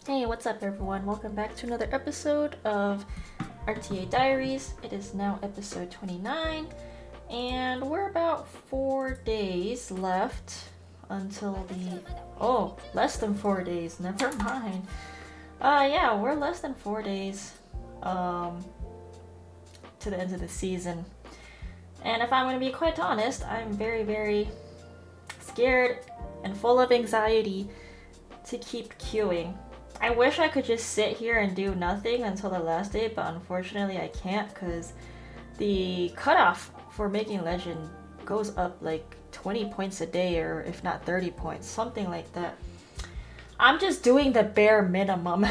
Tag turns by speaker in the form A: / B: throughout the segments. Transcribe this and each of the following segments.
A: Hey, what's up everyone? Welcome back to another episode of RTA Diaries. It is now episode 29 and we're about 4 days left until the... Oh, less than 4 days, never mind. Yeah, we're less than 4 days to the end of the season. And if I'm going to be quite honest, I'm very scared and full of anxiety to keep queuing. I wish I could just sit here and do nothing until the last day, but unfortunately I can't because the cutoff for making legend goes up like 20 points a day, or if not 30 points, something like that. I'm just doing the bare minimum.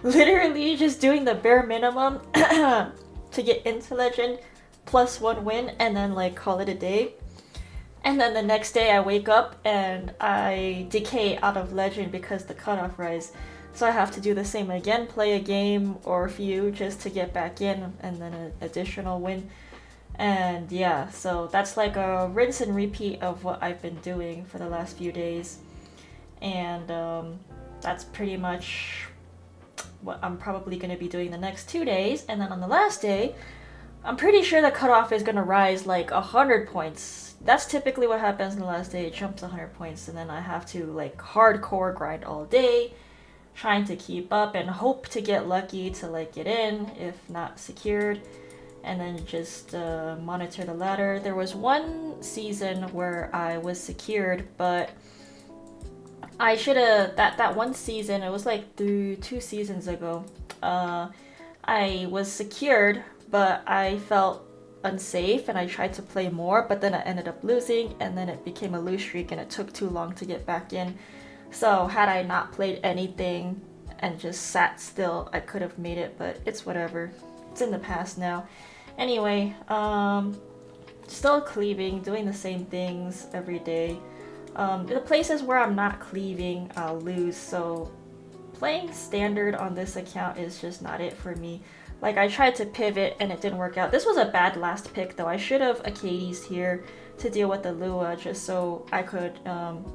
A: Literally just doing the bare minimum to get into legend, plus 1 win, and then like call it a day. And then the next day I wake up and I decay out of legend because the cutoff rise. So I have to do the same again, play a game or a few just to get back in, and then an additional win. And yeah, so that's like a rinse and repeat of what I've been doing for the last few days. And that's pretty much what I'm probably going to be doing the next 2 days. And then on the last day, I'm pretty sure the cutoff is going to rise like 100 points. That's typically what happens in the last day. It jumps 100 points, and then I have to like hardcore grind all day, trying to keep up and hope to get lucky to like get in, if not secured, and then just monitor the ladder. There was one season where I was secured, but I should have, that one season, it was like 2 seasons ago, I was secured, but I felt unsafe and I tried to play more, but then I ended up losing, and then it became a lose streak and it took too long to get back in. So had I not played anything and just sat still, I could have made it, but it's whatever. It's in the past now. Anyway, still cleaving, doing the same things every day. The places where I'm not cleaving, I'll lose, so playing standard on this account is just not it for me. Like, I tried to pivot and it didn't work out. This was a bad last pick though. I should have Acades here to deal with the Lua just so I could,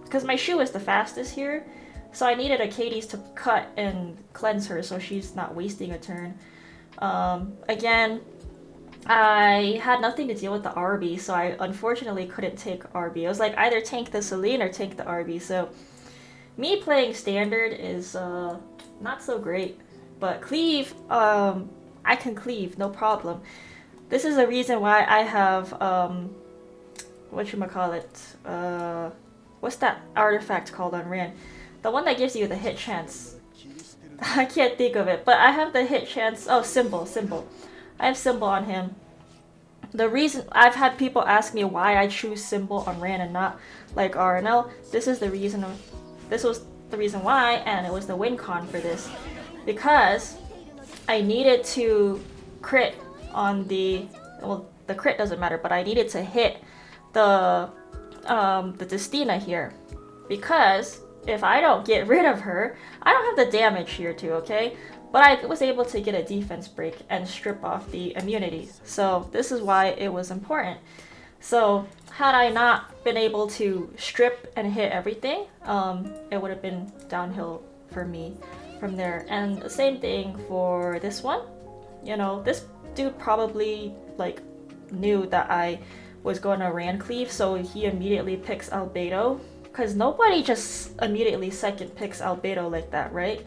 A: because my Shu is the fastest here. So I needed Acades to cut and cleanse her so she's not wasting a turn. Again, I had nothing to deal with the RB, so I unfortunately couldn't take RB. It was like either tank the Celine or tank the RB. So me playing standard is not so great. But cleave, I can cleave, no problem. This is the reason why I have, whatchamacallit, what's that artifact called on Ran? The one that gives you the hit chance. I can't think of it, but I have the hit chance. Oh, symbol. I have symbol on him. The reason, I've had people ask me why I choose symbol on Ran and not like RNL. This is the reason, this was the reason why, and it was the win con for this. Because I needed to crit on the, well, the crit doesn't matter, but I needed to hit the Destina here, because if I don't get rid of her, I don't have the damage here too, okay? But I was able to get a defense break and strip off the immunity, so this is why it was important. So had I not been able to strip and hit everything, it would have been downhill for me from there. And the same thing for this one. You know, this dude probably like knew that I was going to Ran cleave, so he immediately picks Albedo, because nobody just immediately second picks Albedo like that, right?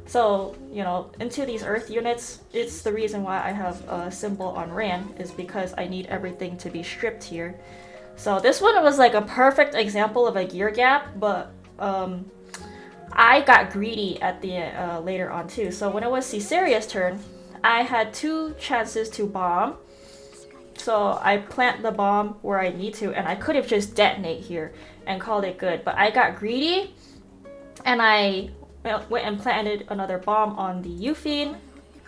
A: So, you know, into these earth units, it's the reason why I have a symbol on Ran, is because I need everything to be stripped here. So this one was like a perfect example of a gear gap, but I got greedy at the later on too. So when it was Cesaria's turn, I had 2 chances to bomb. So I plant the bomb where I need to, and I could have just detonate here and called it good. But I got greedy, and I went and planted another bomb on the Yufine.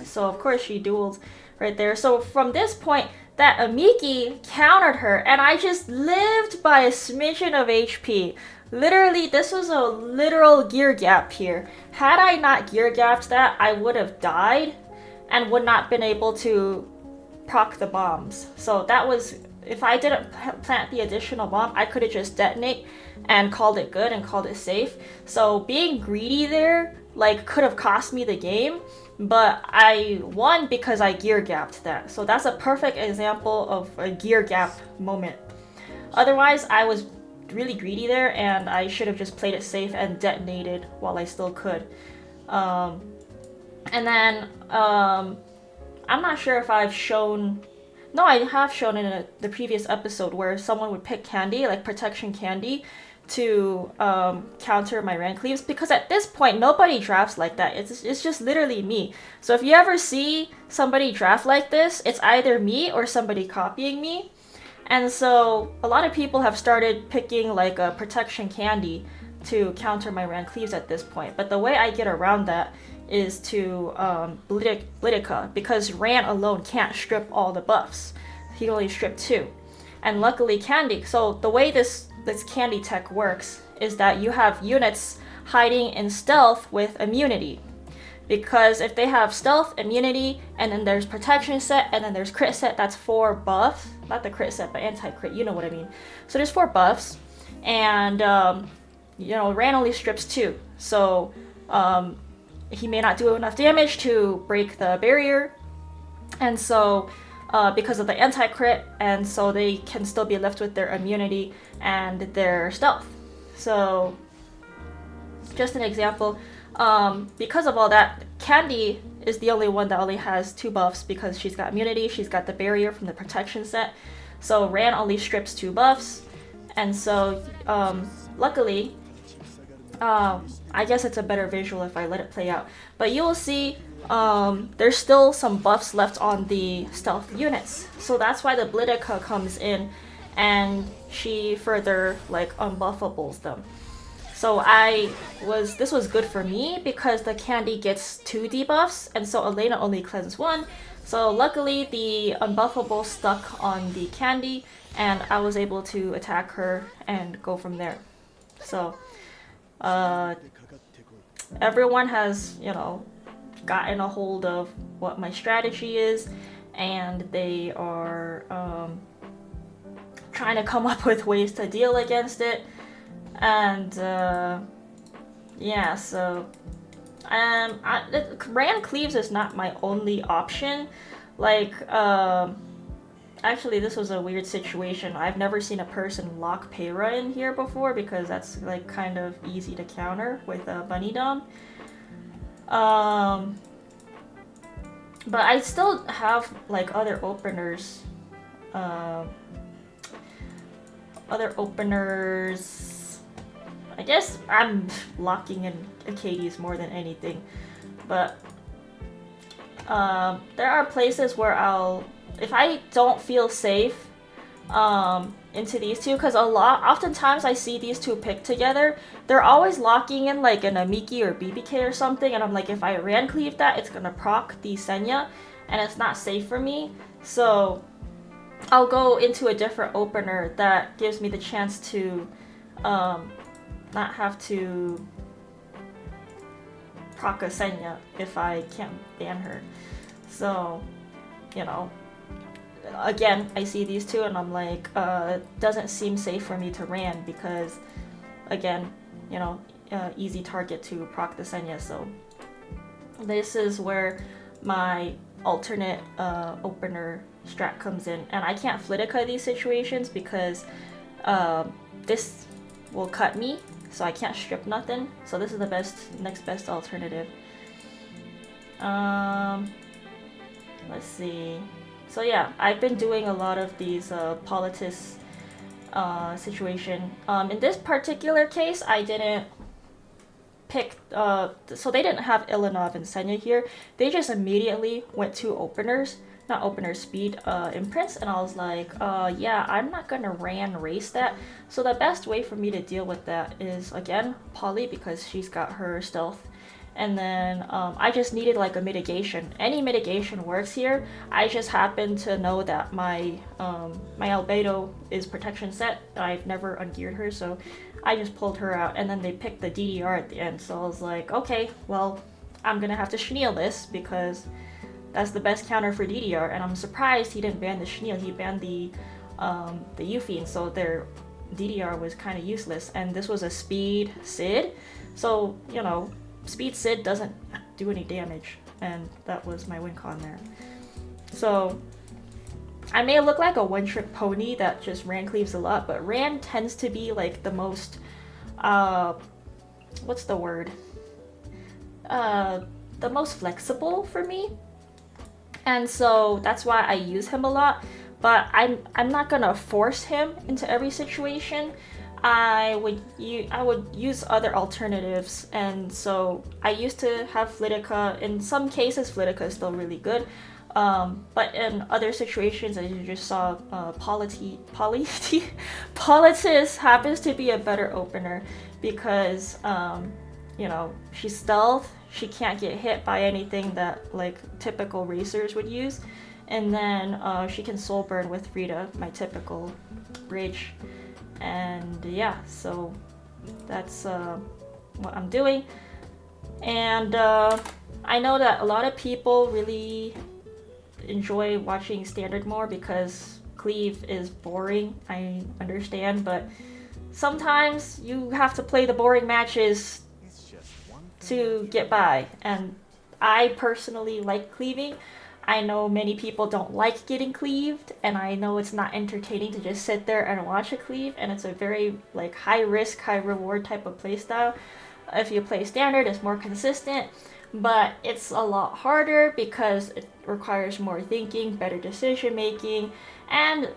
A: So of course she duels right there. So from this point, that Amiki countered her, and I just lived by a smidgen of HP. Literally, this was a literal gear gap here. Had I not gear gapped that, I would have died and would not been able to proc the bombs. So that was, if I didn't plant the additional bomb, I could have just detonate and called it good and called it safe. So being greedy there like could have cost me the game, but I won because I gear gapped that. So that's a perfect example of a gear gap moment. Otherwise, I was really greedy there, and I should have just played it safe and detonated while I still could. And then I'm not sure if I've shown. No, I have shown in the previous episode where someone would pick candy, like protection candy, to counter my ran cleaves, because at this point nobody drafts like that. It's just literally me. So if you ever see somebody draft like this, it's either me or somebody copying me. And so a lot of people have started picking like a protection candy to counter my ran cleaves at this point. But the way I get around that is to Blitica, because ran alone can't strip all the buffs. He can only strip 2. And luckily candy, so the way this candy tech works is that you have units hiding in stealth with immunity. Because if they have stealth, immunity, and then there's protection set, and then there's crit set, that's 4 buffs. Not the crit set, but anti-crit, you know what I mean. So there's 4 buffs, and Ran only strips 2. So he may not do enough damage to break the barrier, and so because of the anti-crit, and so they can still be left with their immunity and their stealth. So just an example, because of all that, Candy is the only one that only has 2 buffs because she's got immunity, she's got the barrier from the protection set. So Ran only strips 2 buffs, and so luckily, I guess it's a better visual if I let it play out. But you will see there's still some buffs left on the stealth units. So that's why the Blitica comes in and she further like unbuffables them. So this was good for me because the candy gets 2 debuffs, and so Elena only cleansed 1. So luckily the unbuffable stuck on the candy, and I was able to attack her and go from there. So everyone has, gotten a hold of what my strategy is, and they are trying to come up with ways to deal against it. And yeah, so Ran Cleaves is not my only option. Like actually, this was a weird situation. I've never seen a person lock Peyra in here before, because that's like kind of easy to counter with a Bunny Dom. But I still have like other openers. I guess I'm locking in Acades more than anything. But there are places where if I don't feel safe into these two, because oftentimes I see these two picked together, they're always locking in like an Amiki or BBK or something, and I'm like, if I ran cleave that, it's gonna proc the Senya, and it's not safe for me. So I'll go into a different opener that gives me the chance to not have to proc a Senya if I can't ban her. So, again, I see these two and I'm like, doesn't seem safe for me to ran, because again, easy target to proc the Senya. So this is where my alternate opener strat comes in, and I can't Flitica these situations because this will cut me, so I can't strip nothing. So this is the next best alternative. Let's see. So yeah, I've been doing a lot of these Politis situation. In this particular case, I didn't pick, so they didn't have Ilanov and Senya here. They just immediately went to speed imprints, and I was like, yeah, I'm not gonna race that. So the best way for me to deal with that is, again, Polly, because she's got her stealth. And then I just needed like a mitigation. Any mitigation works here. I just happen to know that my Albedo is protection set. I've never ungeared her, so I just pulled her out. And then they picked the DDR at the end. So I was like, okay, well, I'm gonna have to Chenille this because that's the best counter for DDR. And I'm surprised he didn't ban the Chenille. He banned the Yuffie, and so their DDR was kind of useless. And this was a speed Sid, so Speed Sid doesn't do any damage, and that was my win con there. So I may look like a one-trick pony that just Ran cleaves a lot, but Ran tends to be like the most, what's the word? The most flexible for me. And so that's why I use him a lot, but I'm not gonna force him into every situation. I would use other alternatives, and so I used to have Flitica. In some cases, Flitica is still really good, but in other situations, as you just saw, Politis happens to be a better opener because you know, she's stealth. She can't get hit by anything that like typical racers would use, and then she can soul burn with Rita, my typical bridge. And yeah, so that's what I'm doing. And I know that a lot of people really enjoy watching standard more because cleave is boring. I understand, but sometimes you have to play the boring matches to get by, and I personally like cleaving. I know many people don't like getting cleaved, and I know it's not entertaining to just sit there and watch a cleave, and it's a very like high risk, high reward type of playstyle. If you play standard, it's more consistent, but it's a lot harder because it requires more thinking, better decision making, and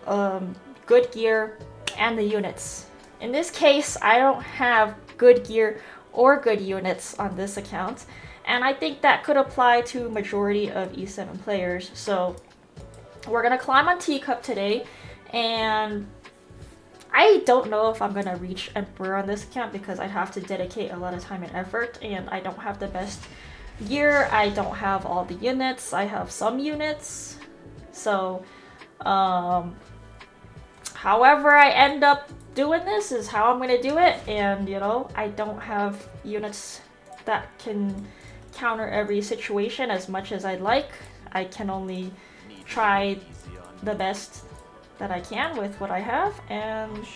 A: good gear and the units. In this case, I don't have good gear or good units on this account, and I think that could apply to majority of E7 players. So we're gonna climb on Teacup today, and I don't know if I'm gonna reach Emperor on this account because I'd have to dedicate a lot of time and effort, and I don't have the best gear. I don't have all the units. I have some units. So however I end up doing this is how I'm gonna do it, and you know, I don't have units that can counter every situation as much as I'd like. I can only try the best that I can with what I have, and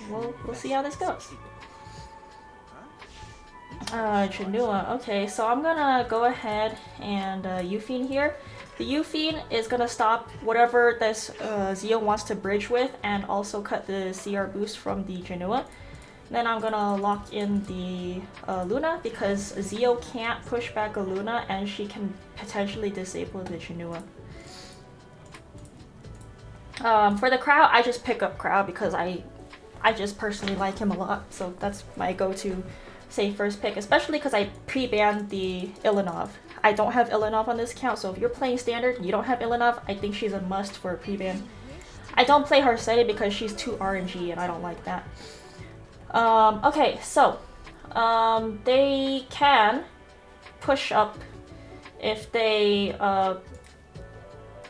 A: we'll see how this goes. Janua. Okay, so I'm gonna go ahead and Eufine here. The Eufine is gonna stop whatever this Zio wants to bridge with, and also cut the CR boost from the Janua. Then I'm gonna lock in the Luna because Zio can't push back a Luna, and she can potentially disable the Janua. For the Crow, I just pick up Crow because I just personally like him a lot, so that's my go-to safe first pick, especially because I pre-banned the Ilanov. I don't have Ilanov on this account, so if you're playing standard and you don't have Ilanov, I think she's a must for a pre-ban. I don't play Harseti because she's too RNG and I don't like that. Okay, so they can push up if they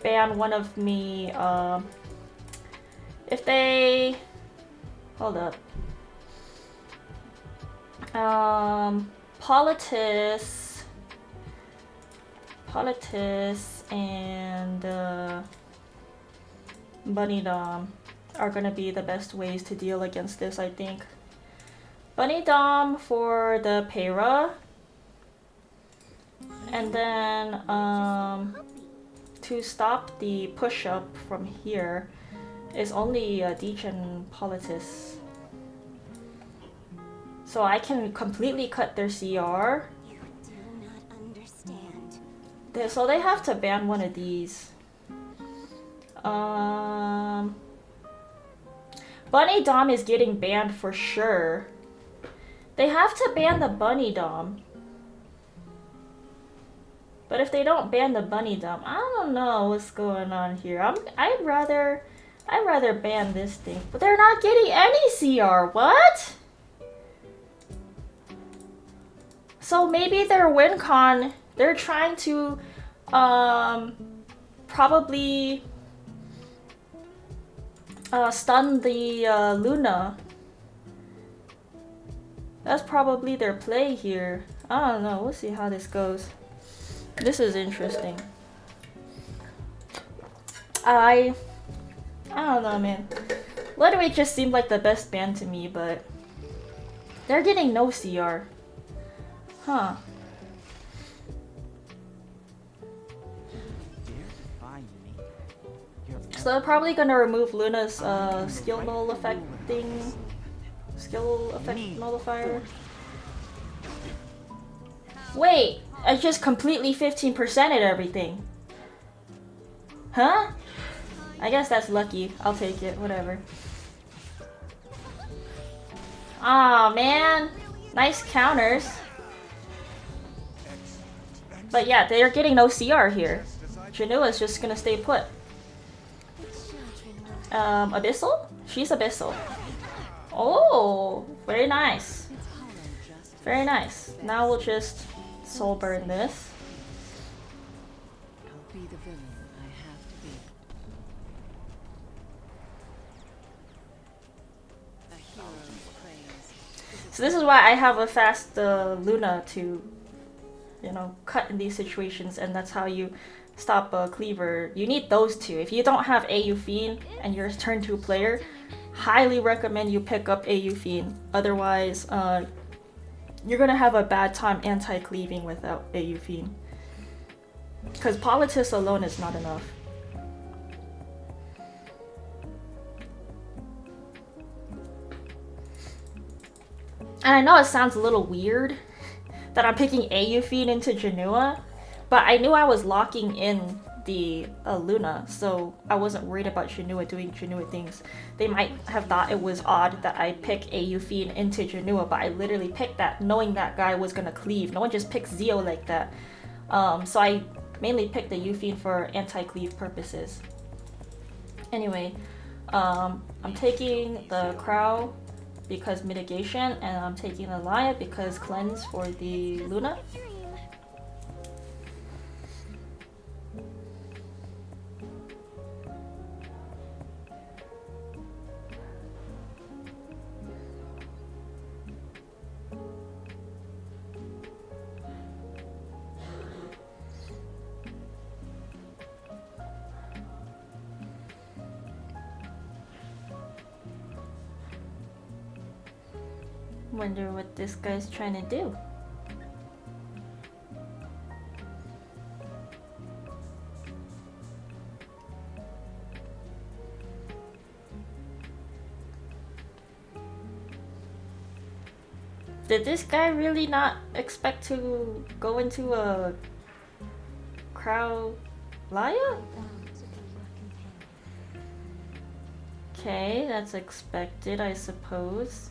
A: ban one of me. If they hold up, Politis and Bunny Dom are gonna be the best ways to deal against this, I think. Bunny Dom for the Pera, and then to stop the push up from here is only Degen Politis. So I can completely cut their CR.
B: You do not understand.
A: So they have to ban one of these. Bunny Dom is getting banned for sure. They have to ban the Bunny Dom. But if they don't ban the Bunny Dom, I don't know what's going on here. I'd rather ban this thing. But they're not getting any CR. What? So maybe their win con, they're trying to probably stun the Luna. That's probably their play here. I don't know. We'll see how this goes. This is interesting. I don't know, man. Literally just seemed like the best band to me, but they're getting no CR. Huh. So they're probably gonna remove Luna's skill null effect thing. Skill effect nullifier. Wait, I just completely 15%ed everything. Huh? I guess that's lucky. I'll take it, whatever. Aw, man. Nice counters. But yeah, they're getting no CR here. Janua's just gonna stay put. Abyssal? She's Abyssal. Oh, very nice. Very nice. Now we'll just soul burn this.
C: I'll be the villain I have to be. A hero's praise.
A: So this is why I have a fast Luna to, you know, cut in these situations, and that's how you stop a cleaver. You need those two. If you don't have AU Fiend and you're a turn 2 player, highly recommend you pick up AU Fiend. Otherwise, you're gonna have a bad time anti-cleaving without AU Fiend. Because Politis alone is not enough. And I know it sounds a little weird that I'm picking AU Fiend into Janua, but I knew I was locking in the Luna, so I wasn't worried about Janua doing Janua things. They might have thought it was odd that I pick AU Fiend into Janua, but I literally picked that knowing that guy was gonna cleave. No one just picks Zeo like that. So I mainly picked the AU Fiend for anti-cleave purposes. Anyway, I'm taking the Crow because mitigation, and I'm taking the Laya because cleanse for the Luna. Wonder what this guy's trying to do. Did this guy really not expect to go into a Crow Laya? Okay, that's expected, I suppose.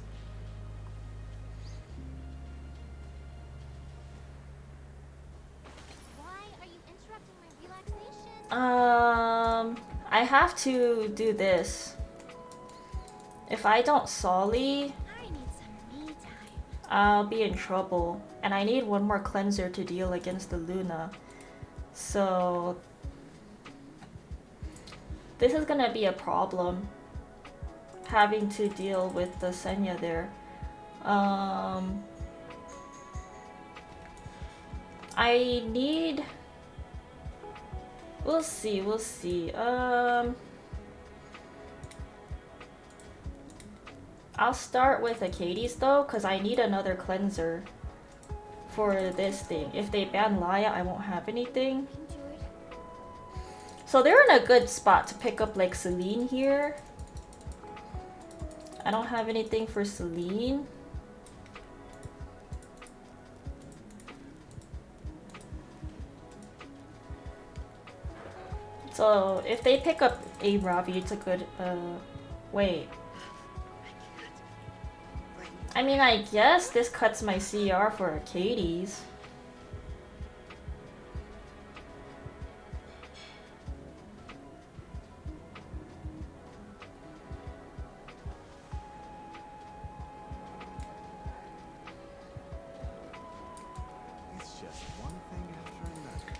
A: I have to do this. If I don't Solly, I'll be in trouble. And I need one more cleanser to deal against the Luna. So this is gonna be a problem, having to deal with the Senya there. I need... We'll see, we'll see. I'll start with Acades though, because I need another cleanser for this thing. If they ban Laya, I won't have anything. So they're in a good spot to pick up like Celine here. I don't have anything for Celine. So if they pick up a Ravi, it's a good, wait. I mean, I guess this cuts my CR for Acades.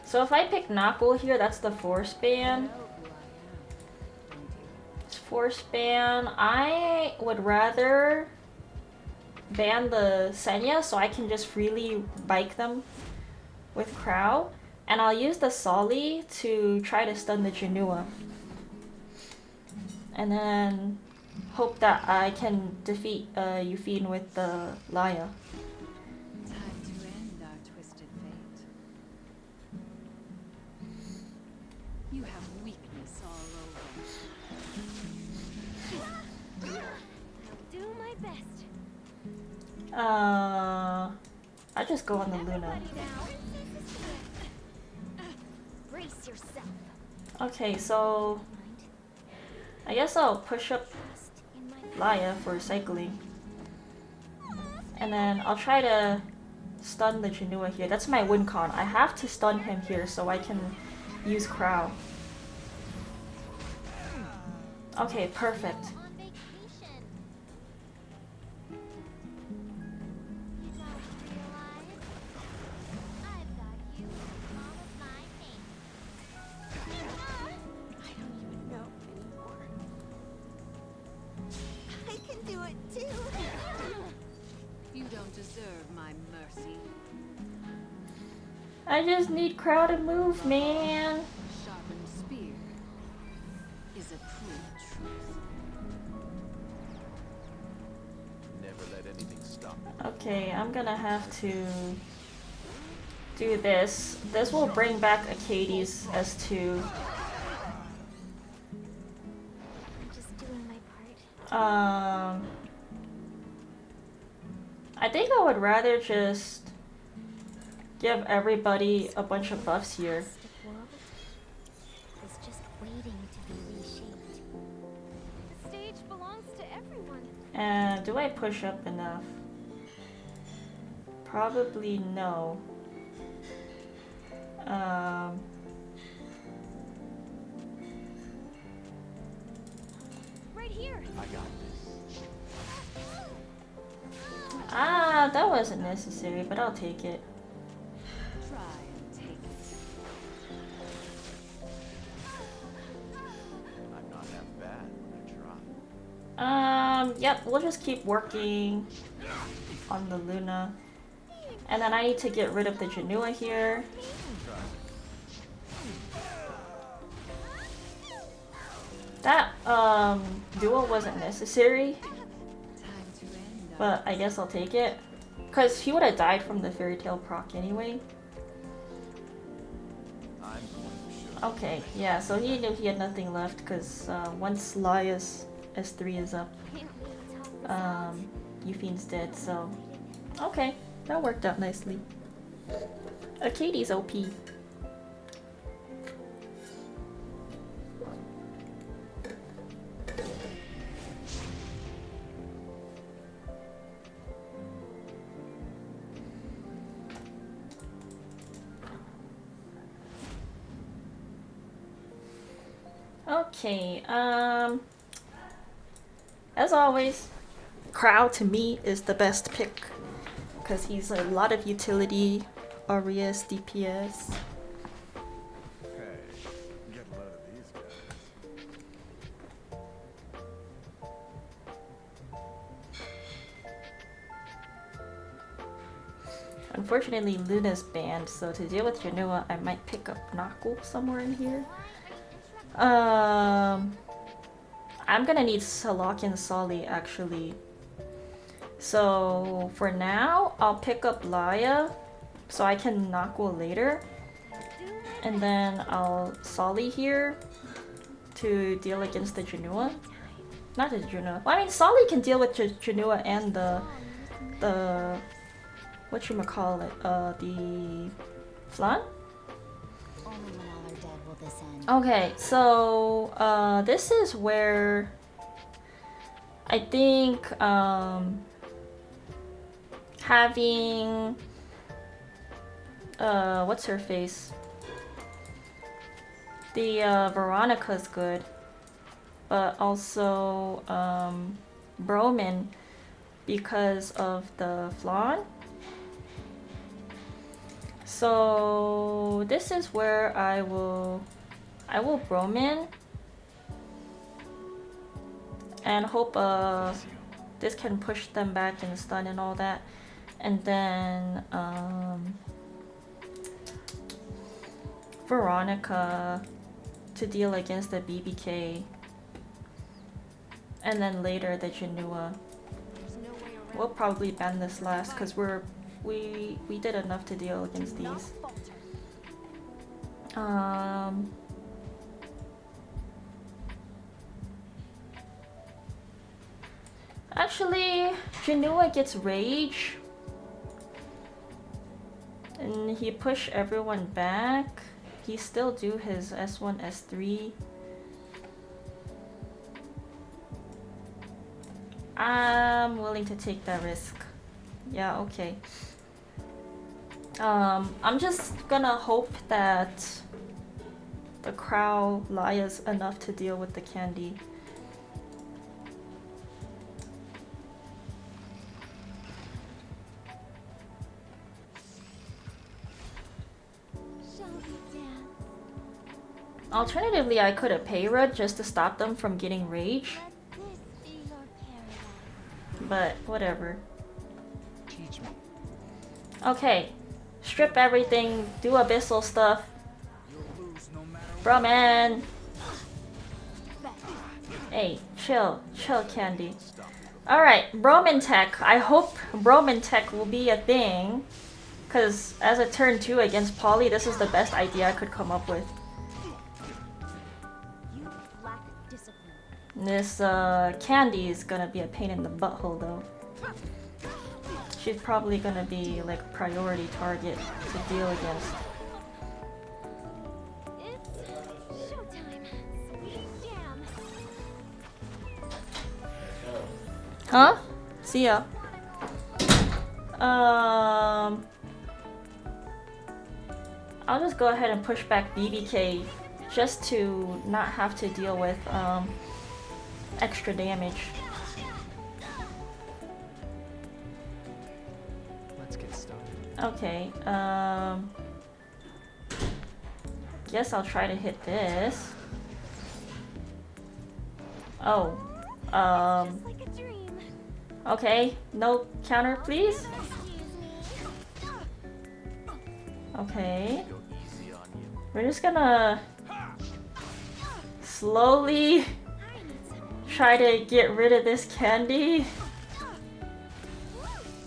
A: So if I pick Knuckle here, that's the force ban. It's force ban. I would rather ban the Senya so I can just freely bike them with Crow. And I'll use the Solly to try to stun the Janua. And then hope that I can defeat Yufine with the Laya.
C: Time to end have weakness all over.
B: I'll do my best.
A: I just go on the Luna.
B: Everybody now. Brace yourself.
A: Okay, so I guess I'll push up
B: Trust in my
A: Laya for cycling. And then I'll try to stun the Janua here. That's my win con. I have to stun him here so I can use Crow. Okay, perfect.
B: on vacation. You don't realize I've got you in the palm of my hand. I don't even know anymore. I can do it too.
C: You don't deserve my mercy.
A: I just need Crow to move, man.
C: Sharpened spear is a cruel truth.
D: Never let anything stop it.
A: Okay, I'm gonna have to do this. This will bring back Acades S2.
B: I'm just doing my part.
A: I think I would rather just give everybody a bunch of buffs here.
B: Plastic world is just waiting to be reshaped. The stage belongs to everyone.
A: And do I push up enough? Probably no.
B: Right here.
D: I got this.
A: That wasn't necessary, but I'll take it.
C: Try and take it.
D: I'm not half bad when I try.
A: Yep, we'll just keep working on the Luna. And then I need to get rid of the Janua here. That, duel wasn't necessary,
C: Time to end.
A: but I guess I'll take it. Because he would have died from the Fairy Tale proc anyway.
D: I'm going to show
A: Okay, yeah, so he knew he had nothing left because once Laya's S3 is up, Euphene's dead, so... Okay, that worked out nicely. Acades OP. Okay, as always, Crow to me is the best pick because he's a lot of utility, Arias, DPS.
D: Hey, get a load of these guys.
A: Unfortunately, Luna's banned, so to deal with Janua, I might pick up Knuckle somewhere in here. I'm gonna need Salak and Solly actually. So for now, I'll pick up Laya so I can Knuckle later. And then I'll Solly here to deal against the Janua. Not the Janua. Well, I mean, Solly can deal with Janua and the whatchamacallit, the Flan?
B: Only when all are dead will this end.
A: Okay, so this is where I think having what's her face? The Veronica's good, but also Broman because of the Flan. So this is where I will Broman and hope this can push them back and stun and all that, and then Veronica to deal against the BBK, and then later the Janua. We'll probably ban this last because we did enough to deal against these. Actually, Janua gets rage. And he push everyone back. He still do his S1, S3. I'm willing to take that risk. Yeah, okay. I'm just gonna hope that the crow lies enough to deal with the candy.
B: Shall we dance?
A: Alternatively, I could have Payra just to stop them from getting rage.
B: Let this be your paradise.
A: But whatever.
D: Teach me.
A: Okay. Strip everything, do abyssal stuff.
D: You'll lose no matter
A: Bro man. Hey, chill candy. Alright, Broman Tech. I hope Broman Tech will be a thing. Cause as a turn 2 against Polly, this is the best idea I could come up with.
B: You lack discipline.
A: This Candy is gonna be a pain in the butthole though. She's probably gonna be like a priority target to deal against.
B: It's showtime. Sweet jam.
A: Huh? See ya. I'll just go ahead and push back BBK just to not have to deal with extra damage.
D: Let's get started.
A: Okay, guess I'll try to hit this. Oh,
B: Just like a dream.
A: okay, no counter please.
B: Excuse me.
A: Okay,
D: Go easy on you.
A: we're just gonna slowly
B: I need some.
A: try to get rid of this candy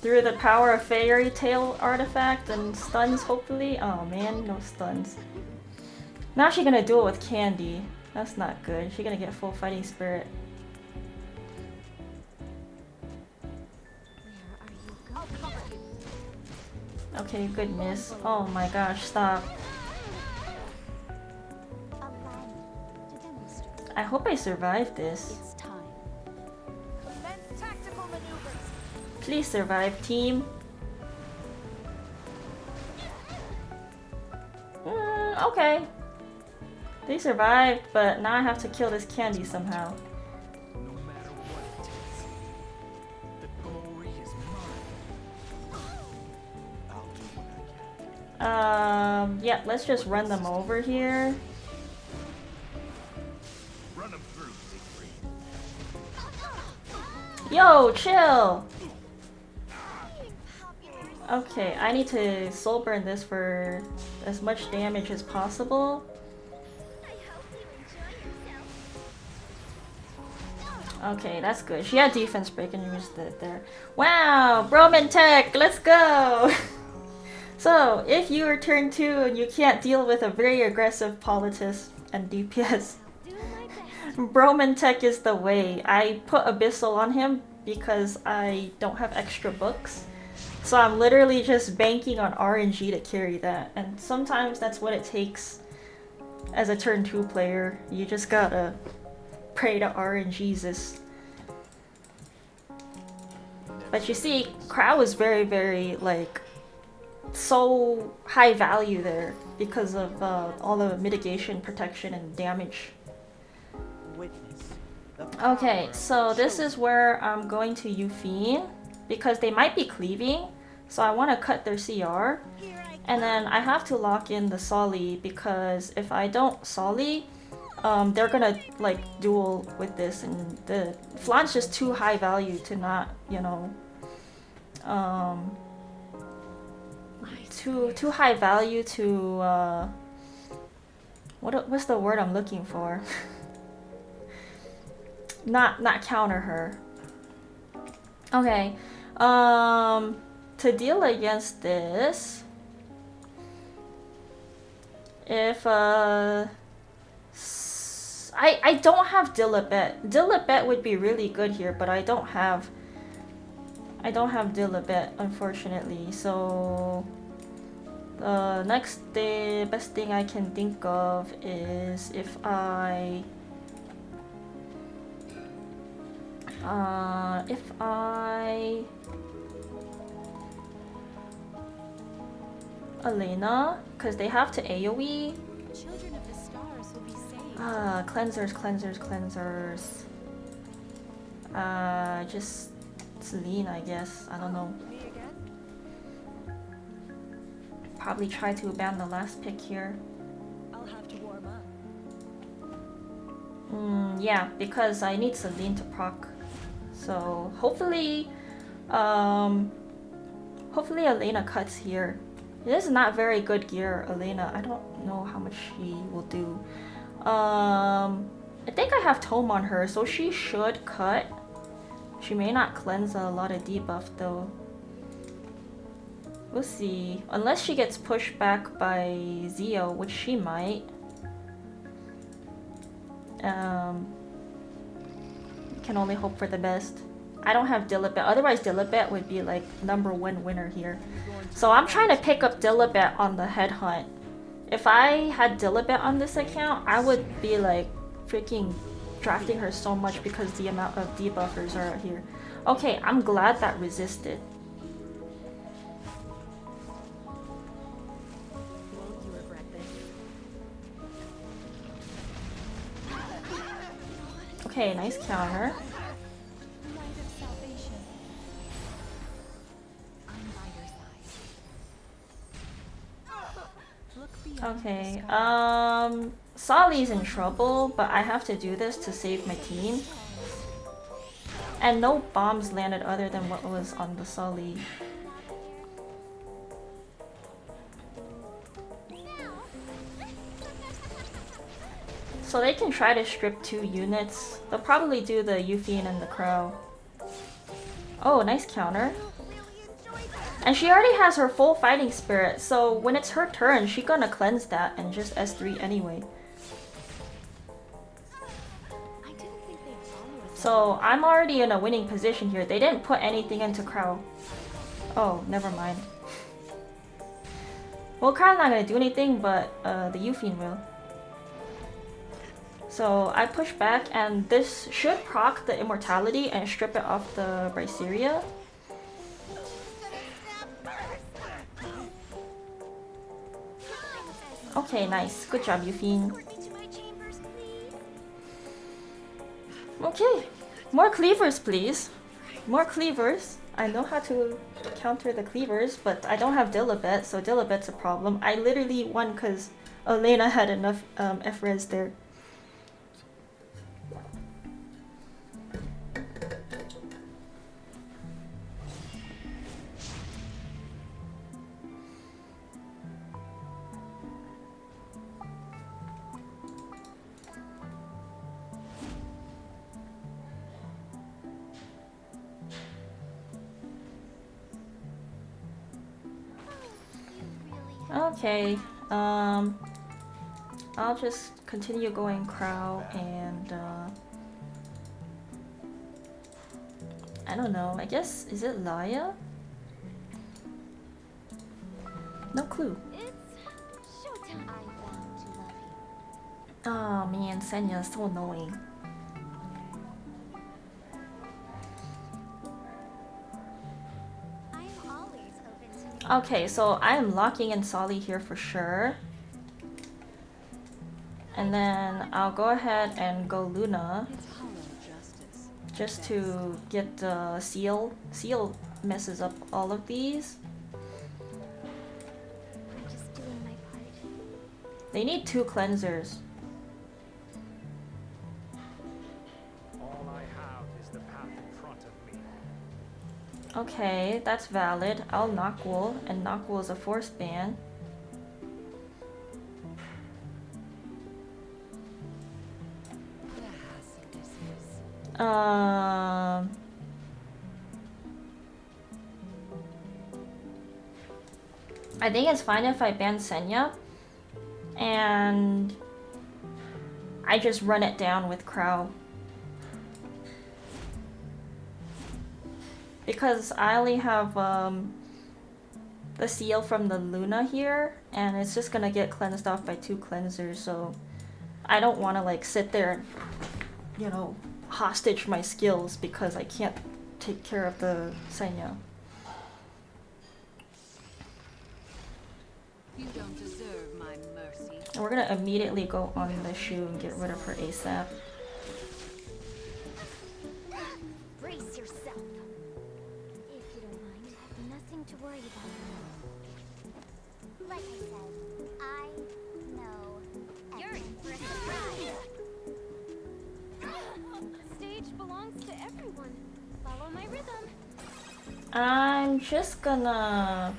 A: through the power of Fairy Tail artifact and stuns hopefully. Oh man, no stuns. Now she's gonna do it with candy. That's not good. She's gonna get full fighting spirit.
B: Where are you going?
A: Okay, good miss. Oh my gosh, stop.
B: Allow me to demonstrate.
A: I hope I survive this.
B: It's time. Commence tactical maneuvers.
A: Please survive, team. Okay. They survived, but now I have to kill this candy somehow.
D: No matter what it takes. The glory is mine. I'll do what I can.
A: Yeah, let's just run them over here.
D: Run them through, Siegfried.
A: Yo, chill!
B: Being popular is
A: Okay, I need to soul burn this for as much damage as possible.
B: I hope you enjoy yourself.
A: Okay, that's good. She had defense break and used it there. Wow, Broman Tech, let's go! So, if you are turn 2 and you can't deal with a very aggressive Politis and DPS,
B: Do my best.
A: Broman Tech is the way. I put Abyssal on him because I don't have extra books. So I'm literally just banking on RNG to carry that. And sometimes that's what it takes as a turn 2 player. You just gotta pray to RNGesus. But you see, Crow is very, very, like, so high value there because of all the mitigation, protection, and damage.
E: Witness. the
A: Okay,
E: power
A: so this
E: shows
A: is where I'm going to Euphine because they might be cleaving, so I want to cut their CR.
B: Here I
A: And then I have to lock in the Solly because if I don't Solly, they're gonna like duel with this, and the Flan's just too high value to not, you know, too high value to what's the word I'm looking for? not counter her. Okay, to deal against this, if I don't have Dilibet. Dilibet would be really good here, but I don't have I don't have Dilibet, unfortunately, so the best thing I can think of is if Elena, because they have to AoE.
C: Children of the stars will be saved.
A: Cleansers. Just Celine, I guess. I don't know.
C: Me again?
A: Probably try to ban the last pick here.
C: I'll have to warm up.
A: Yeah, because I need Celine to proc. So hopefully Elena cuts here. It is not very good gear, Elena. I don't know how much she will do. I think I have Tome on her, so she should cut. She may not cleanse a lot of debuff though. We'll see. Unless she gets pushed back by Zio, which she might. Can only hope for the best. I don't have Dilibet, otherwise Dilibet would be like #1 winner here. So I'm trying to pick up Dilibet on the headhunt. If I had Dilibet on this account, I would be like freaking drafting her so much because the amount of debuffers are out here. Okay, I'm glad that resisted.
C: Won't you regret this?
A: Okay, nice counter.
C: Light of salvation. I'm by your side. Look beyond
A: Okay,
C: the sky.
A: Solly's in trouble, but I have to do this to save my team. And no bombs landed other than what was on the Solly. So they can try to strip 2 units. They'll probably do the Euphine and the Crow. Oh, nice counter. And she already has her full fighting spirit, so when it's her turn, she's gonna cleanse that and just S3 anyway. So I'm already in a winning position here. They didn't put anything into Crow. Oh, never mind. Well, Crow's not gonna do anything, but the Euphine will. So I push back, and this should proc the Immortality and strip it off the Bryceria. Okay, nice. Good job, Euphine. Okay, more cleavers, please. More cleavers. I know how to counter the cleavers, but I don't have Dilibet, so Dilibet's a problem. I literally won because Elena had enough F-res there. Okay, I'll just continue going Crow and I don't know, I guess, is it Laya? No clue.
B: It's showtime. I vow to love you.
A: Oh man, Senya's so annoying.
B: I am always open to
A: Okay, so I am locking in Solly here for sure. And then I'll go ahead and go Luna
C: It's hollow justice.
A: just to get the seal. Seal messes up all of these.
B: I'm just doing my part.
A: They need 2 cleansers.
D: All I have is the path in front of me.
A: Okay, that's valid. I'll Knockwool, and Knockwool is a force ban.
C: The hassle dismiss.
A: I think it's fine if I ban Senya and I just run it down with Crow. because I only have the seal from the Luna here, and it's just gonna get cleansed off by 2 cleansers, so I don't want to like sit there and, you know, hostage my skills because I can't take care of the Senya.
C: You don't deserve my mercy.
A: And we're gonna immediately go on the shoe and get rid of her ASAP.
B: Brace yourself. If you don't mind, nothing to worry about. Like I said, I know. You're in for a surprise.
F: The stage belongs to everyone. Follow my rhythm.
A: I'm just gonna
B: I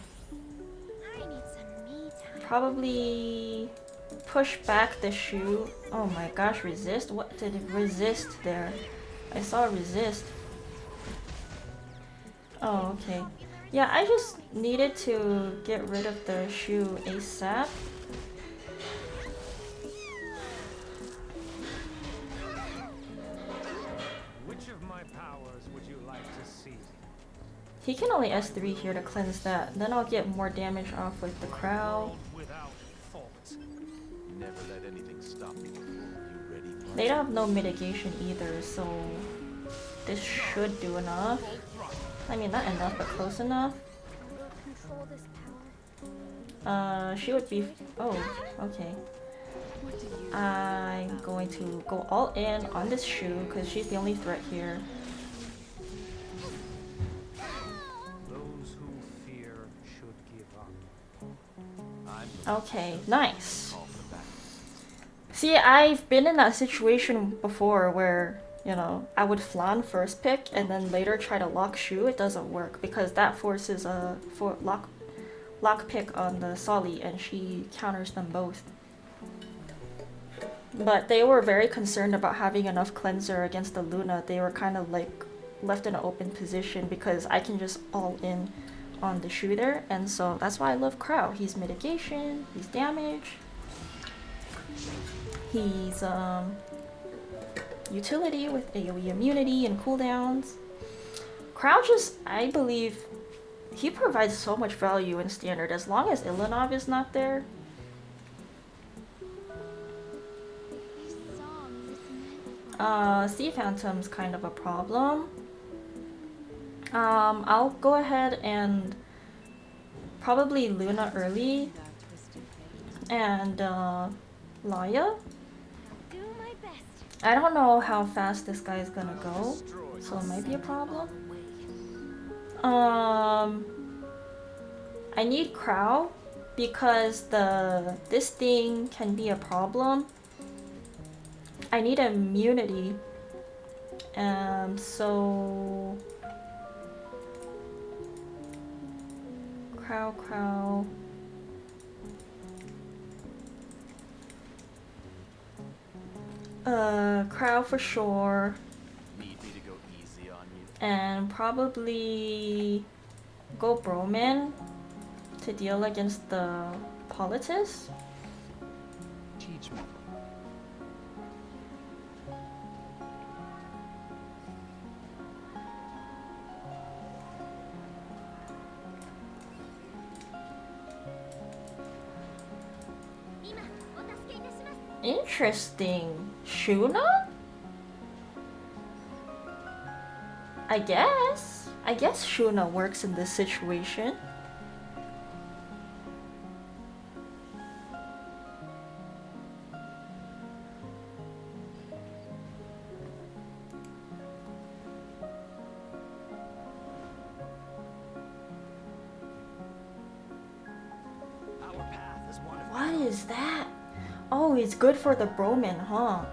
B: need some me time.
A: probably push back the shoe. Oh my gosh, resist? What did it resist there? I saw resist. Oh, okay. Yeah, I just needed to get rid of the shoe ASAP.
D: Which of my powers would you like to see?
A: He can only S3 here to cleanse that. Then I'll get more damage off with the crowd.
D: Without fault.
G: Never let anything stop me before. You ready?
A: They don't have no mitigation either, so this should do enough. I mean, not enough, but close enough.
B: Will control this power.
A: She would be... Oh, okay.
C: What do you
A: I'm going to go all in on this shoe because she's the only threat here.
D: Those who fear should give up.
A: Okay, nice. See, I've been in that situation before where, you know, I would flan first pick and then later try to lock shoe. It doesn't work because that forces a lock pick on the Solly and she counters them both. But they were very concerned about having enough cleanser against the Luna. They were kind of like left in an open position because I can just all in on the shooter, and so that's why I love Crow. He's mitigation, he's damage, he's utility with AoE immunity and cooldowns. Crow just, I believe, he provides so much value in standard as long as Ilanov is not there. Sea Phantom's kind of a problem. I'll go ahead and probably Luna early and Laya.
B: Do my best.
A: I don't know how fast this guy's gonna go, so it might be a problem. I need Crow because this thing can be a problem. I need immunity. So Crow. Crow for sure.
G: Need me to go easy on you?
A: And probably go Broman to deal against the Politis.
G: Teach me.
A: Interesting. Shuna? I guess Shuna works in this situation.
E: Our path is one of
A: What is that? Oh, it's good for the Broman, huh?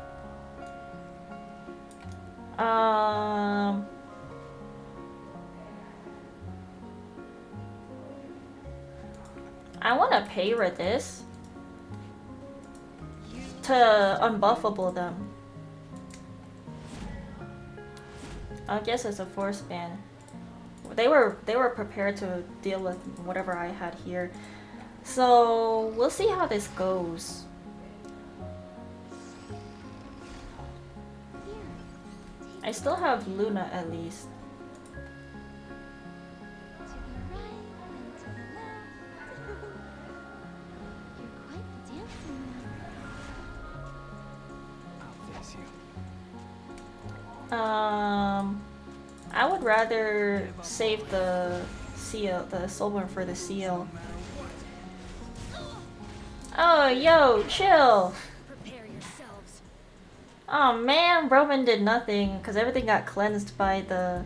A: I want to pay for this to unbuffable them. I guess it's a force ban. They were prepared to deal with whatever I had here. So we'll see how this goes. I still have Luna at least. I would rather save the seal, the soulborn for the seal. Oh, yo, chill.
B: Prepare yourselves.
A: Oh man, Roman did nothing because everything got cleansed by the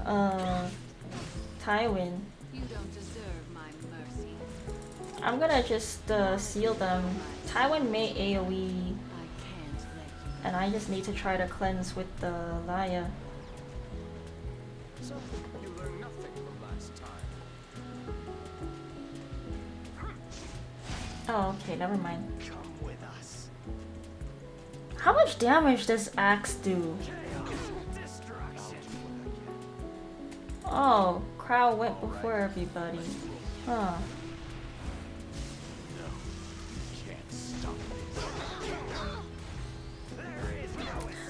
A: Tywin.
C: You don't deserve my mercy.
A: I'm gonna just seal them. Tywin may AoE,
C: I can't let you.
A: and I just need to try to cleanse with the Laya.
D: So, you learned nothing from last time.
A: Oh, okay, never mind.
E: Come with us.
A: How much damage does Axe do?
D: Distraction.
A: Oh, Crow went before everybody. Huh.
E: No, you can't stop this.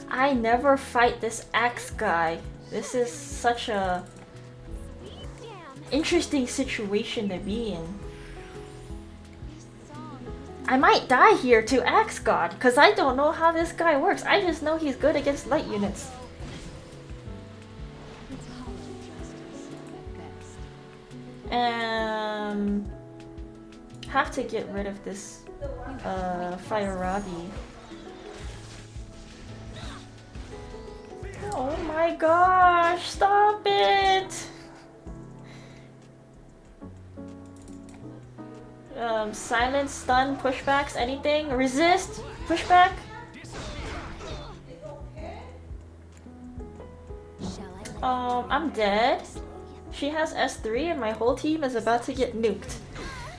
A: I never fight this Axe guy. This is such a
B: Sweet jam.
A: interesting situation to be in.
B: This song.
A: I might die here to Axe God, because I don't know how this guy works. I just know he's good against light units.
C: It's hollow justice at best.
A: Have to get rid of this Fire Ravi. Oh my gosh, stop it! Silence, stun, pushbacks, anything? Resist? Pushback?
B: Shall I let
A: I'm dead. She has S3 and my whole team is about to get nuked.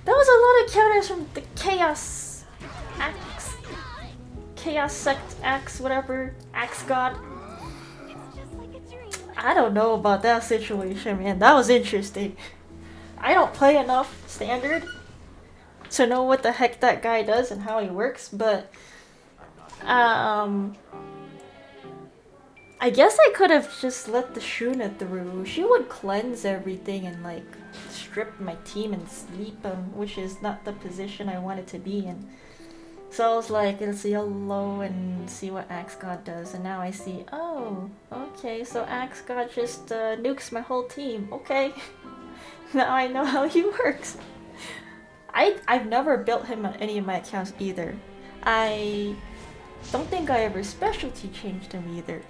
A: That was a lot of counters from the Chaos Axe. Chaos Sect Axe, whatever. Axe God.
B: It's just like a dream.
A: I don't know about that situation, man. That was interesting. I don't play enough Standard to know what the heck that guy does and how he works, but I guess I could have just let the Shuna through. She would cleanse everything and like strip my team and sleep them, which is not the position I wanted to be in. So I was like, let's YOLO and see what Axe God does, and now I see, oh, okay, so Axe God just nukes my whole team. Okay, now I know how he works. I've never built him on any of my accounts either. I don't think I ever specialty changed him either.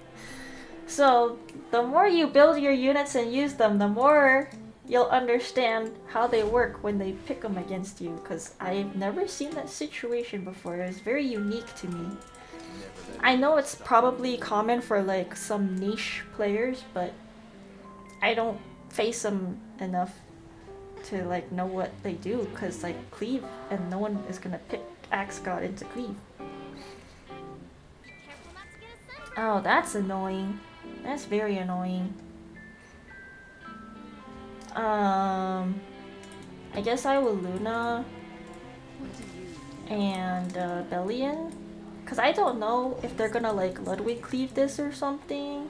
A: So the more you build your units and use them, the more you'll understand how they work when they pick them against you, because I've never seen that situation before. It was very unique to me. I know it's probably common for like some niche players, but I don't face them enough to like know what they do, because like cleave, and no one is gonna pick Axe God into cleave.
B: Careful not to get a sunburn.
A: Oh, that's annoying. That's very annoying. I guess I will Luna
C: What do you
A: and Bellion, because I don't know if they're gonna like Ludwig cleave this or something.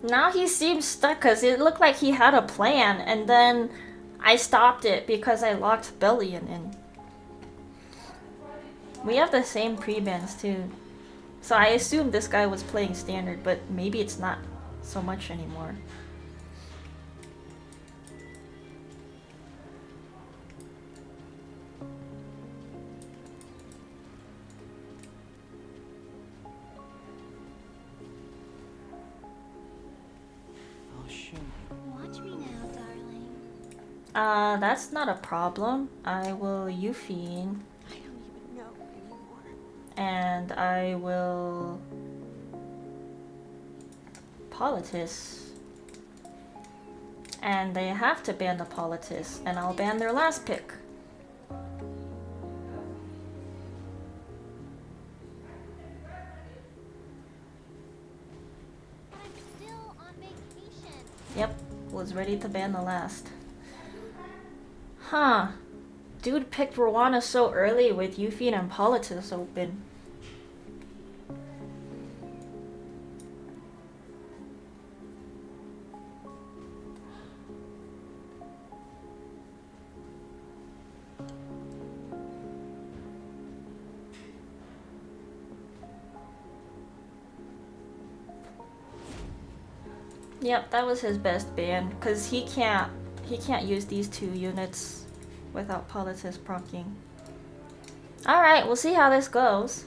A: Now he seems stuck because it looked like he had a plan, and then I stopped it because I locked Bellion in. We have the same pre-bans too. So I assumed this guy was playing Standard, but maybe it's not so much anymore.
E: I'll show you.
B: Watch me now, darling.
A: That's not a problem. I will Yuffie,
C: I don't even know anymore.
A: and I will Politis. And they have to ban the Politis, and I'll ban their last pick.
B: I'm still on vacation.
A: Yep, was ready to ban the last. Huh. Dude picked Rowana so early with Yuffie and Politis open. Yep, that was his best ban, because he can't use these 2 units without Politis proccing. Alright, we'll see how this goes.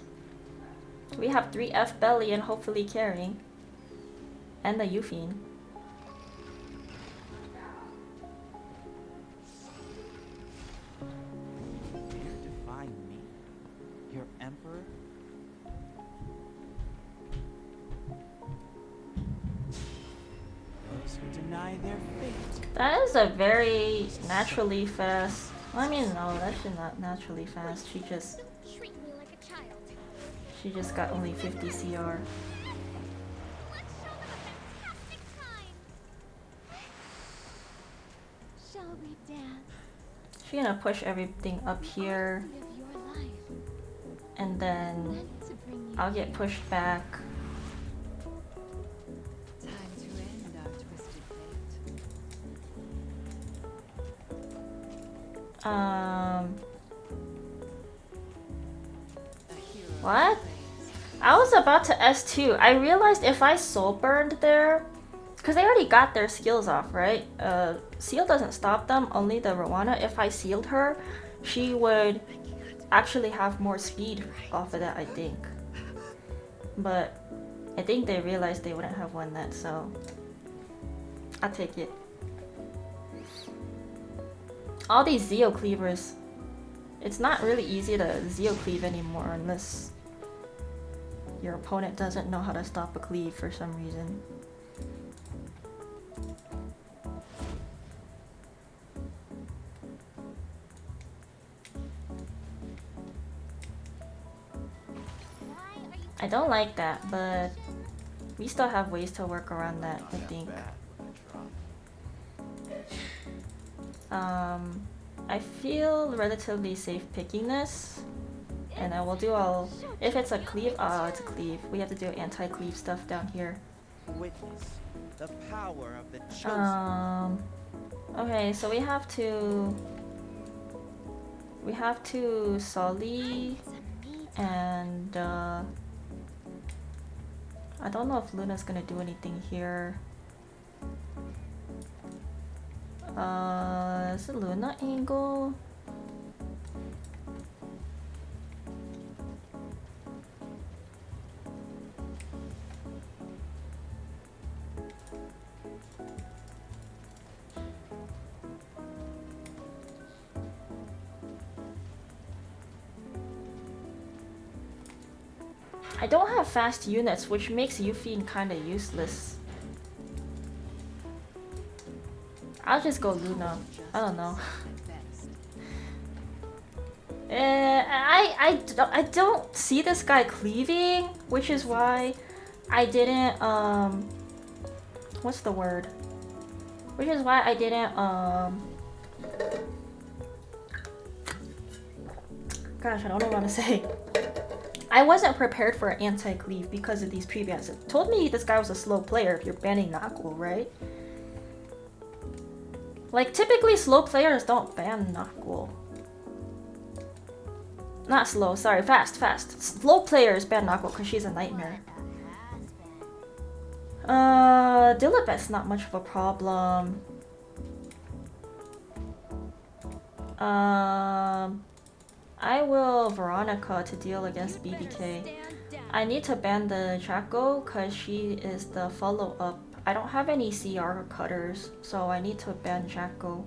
A: We have 3 F belly and hopefully carrying. And the Yuffie.
E: Dare defy me, your emperor? Those who deny their fate.
A: That is a very naturally fast. I mean, no, that's not naturally fast. She just
B: Treat me like a child.
A: got only 50 CR.
B: Let's show them a fantastic time. Shall we dance?
A: She's gonna push everything up here,
B: Live your life.
A: and then
B: Meant to bring you
A: I'll get
B: here.
A: pushed back.
C: Time to end our twisted fate. A hero
A: What?
C: prays.
A: I was about to S2. I realized if I soul burned there, because they already got their skills off, right? Seal doesn't stop them, only the Rowana. If I sealed her, she would actually have more speed off of that, I think. But I think they realized they wouldn't have won that, so I'll take it. All these Zeo cleavers. It's not really easy to Zeo cleave anymore unless your opponent doesn't know how to stop a cleave for some reason. I don't like that, but we still have ways to work around that, I think. I feel relatively safe picking this, and I will do all. If it's a cleave, it's a cleave. We have to do anti-cleave stuff down here.
E: Witness the power of the chosen.
A: Okay, so we have to Sully, and I don't know if Luna's gonna do anything here. Is it Luna angle? I don't have fast units, which makes Yuffie kinda useless. I'll just go Luna. I don't know. I don't see this guy cleaving, which is why I didn't what's the word? Which is why I didn't gosh, I don't know what to say. I wasn't prepared for an anti-cleave because of these pre-bans. It told me this guy was a slow player if you're banning Nakul, right? Like, typically slow players don't ban Nakul. Not slow, sorry, fast. Slow players ban Nakul because she's a nightmare. Dilibet's not much of a problem. I will Veronica to deal against BBK. I need to ban the Chaco because she is the follow-up. I don't have any CR cutters, so I need to ban Chaco.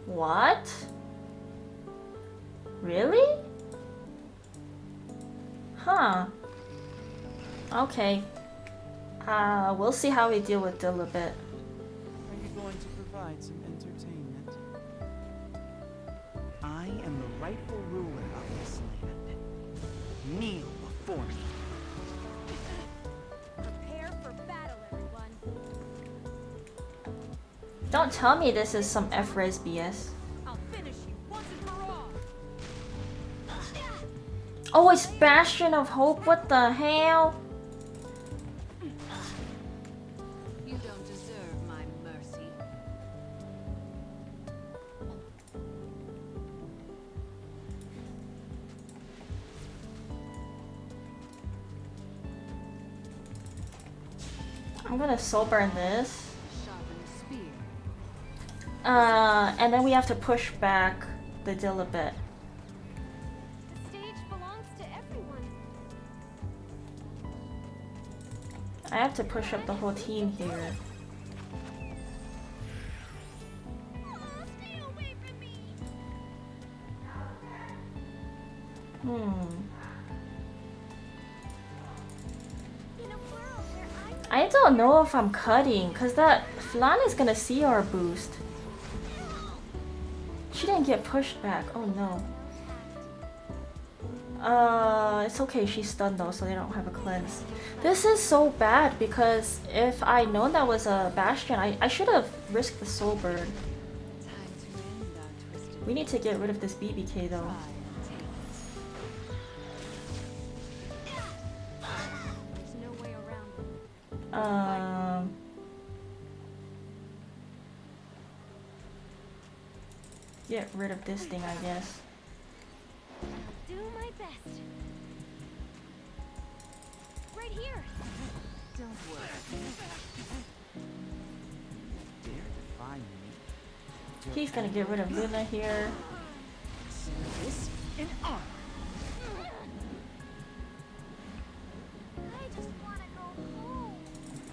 A: What? Really? Huh. Okay. We'll see how we deal with Dilibet.
E: Are you going to provide some entertainment? I am the rightful ruler of this land. Kneel before me.
A: Don't tell me this is some F-res BS.
F: I'll finish you once and for all.
A: Oh, it's Bastion of Hope. What the hell?
C: You don't deserve my mercy.
A: I'm gonna soul burn this.
C: Sharpen the spear.
A: And then we have to push back the dill a bit.
F: The stage belongs to everyone.
A: I have to push up the whole team here.
F: Stay away from me. In a world where
A: I don't know if I'm cutting, because that Flan is gonna see our boost. She didn't get pushed back. Oh no. It's okay, she's stunned though, so they don't have a cleanse. This is so bad because if I known that was a Bastion, I should have risked the soul burn.
C: Time to end our twisted
A: We need to get rid of this BBK though.
C: pride and
F: there's no way around it.
A: Get rid of this thing, I guess.
F: Do my best. Right here.
C: Don't worry.
E: Dare defy me.
A: He's gonna get rid of Luna here.
E: This in armor.
F: I just want to go home.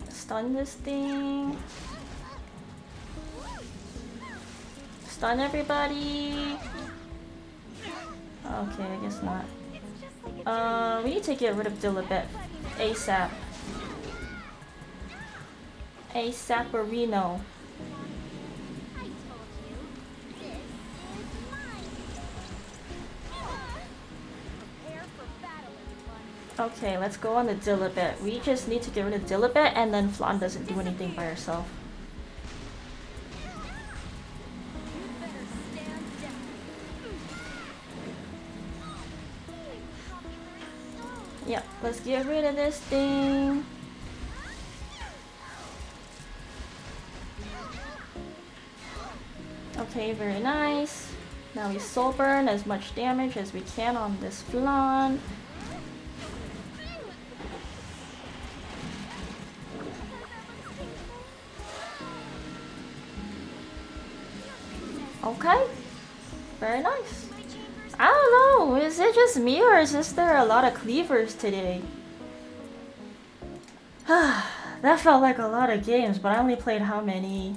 A: Stun this thing. Stun everybody. Okay, I guess not.
F: It's just like a
A: We need to get rid of Dilibet ASAP. ASAParino.
F: I told you. This is mine. Prepare for battle, everyone.
A: Okay, let's go on the Dilibet. We just need to get rid of Dilibet and then Flan doesn't do anything by herself.
F: You better stand down.
A: Yeah, let's get rid of this thing. Okay, very nice. Now we soul burn as much damage as we can on this Flan. Okay, very nice. I don't know, is it just me or is there a lot of cleavers today? That felt like a lot of games, but I only played how many?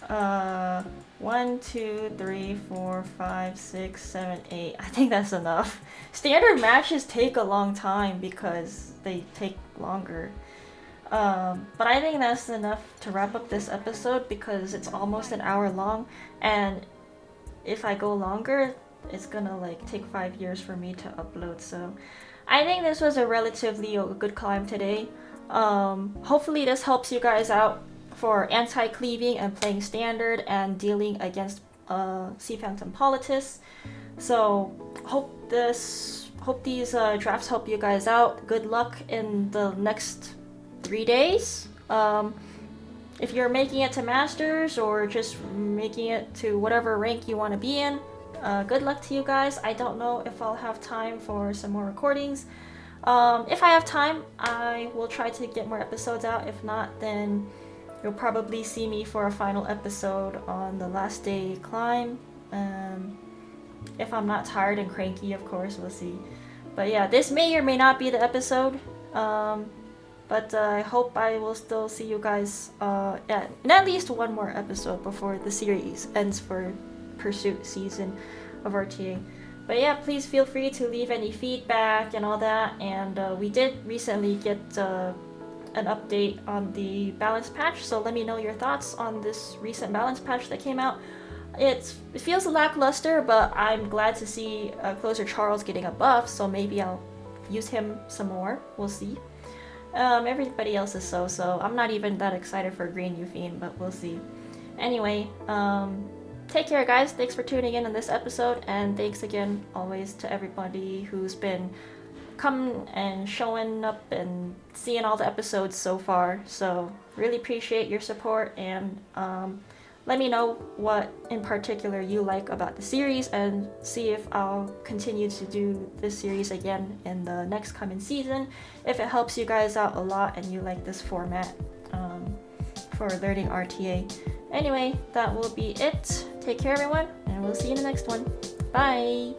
A: 1, 2, 3, 4, 5, 6, 7, 8. I think that's enough. Standard matches take a long time because they take longer. But I think that's enough to wrap up this episode because it's almost an hour long, and if I go longer, it's gonna like take 5 years for me to upload. So I think this was a relatively good climb today. Hopefully this helps you guys out for anti-cleaving and playing standard and dealing against Sea Phantom Politis. So hope these drafts help you guys out. Good luck in the next 3 days. If you're making it to Masters or just making it to whatever rank you want to be in, good luck to you guys. I don't know if I'll have time for some more recordings. If I have time, I will try to get more episodes out. If not, then you'll probably see me for a final episode on the last day climb. If I'm not tired and cranky, of course, we'll see. But yeah, this may or may not be the episode. But I hope I will still see you guys in at least one more episode before the series ends for Pursuit season of RTA. But yeah, please feel free to leave any feedback and all that. And we did recently get an update on the balance patch, so let me know your thoughts on this recent balance patch that came out. It feels lackluster, but I'm glad to see Closer Charles getting a buff, so maybe I'll use him some more. We'll see. Everybody else is so. I'm not even that excited for Green Euphine, but we'll see. Anyway, take care, guys. Thanks for tuning in this episode, and thanks again always to everybody who's been coming and showing up and seeing all the episodes so far. So really appreciate your support, and let me know what in particular you like about the series, and see if I'll continue to do this series again in the next coming season if it helps you guys out a lot and you like this format for learning RTA. Anyway, that will be it. Take care, everyone, and we'll see you in the next one. Bye!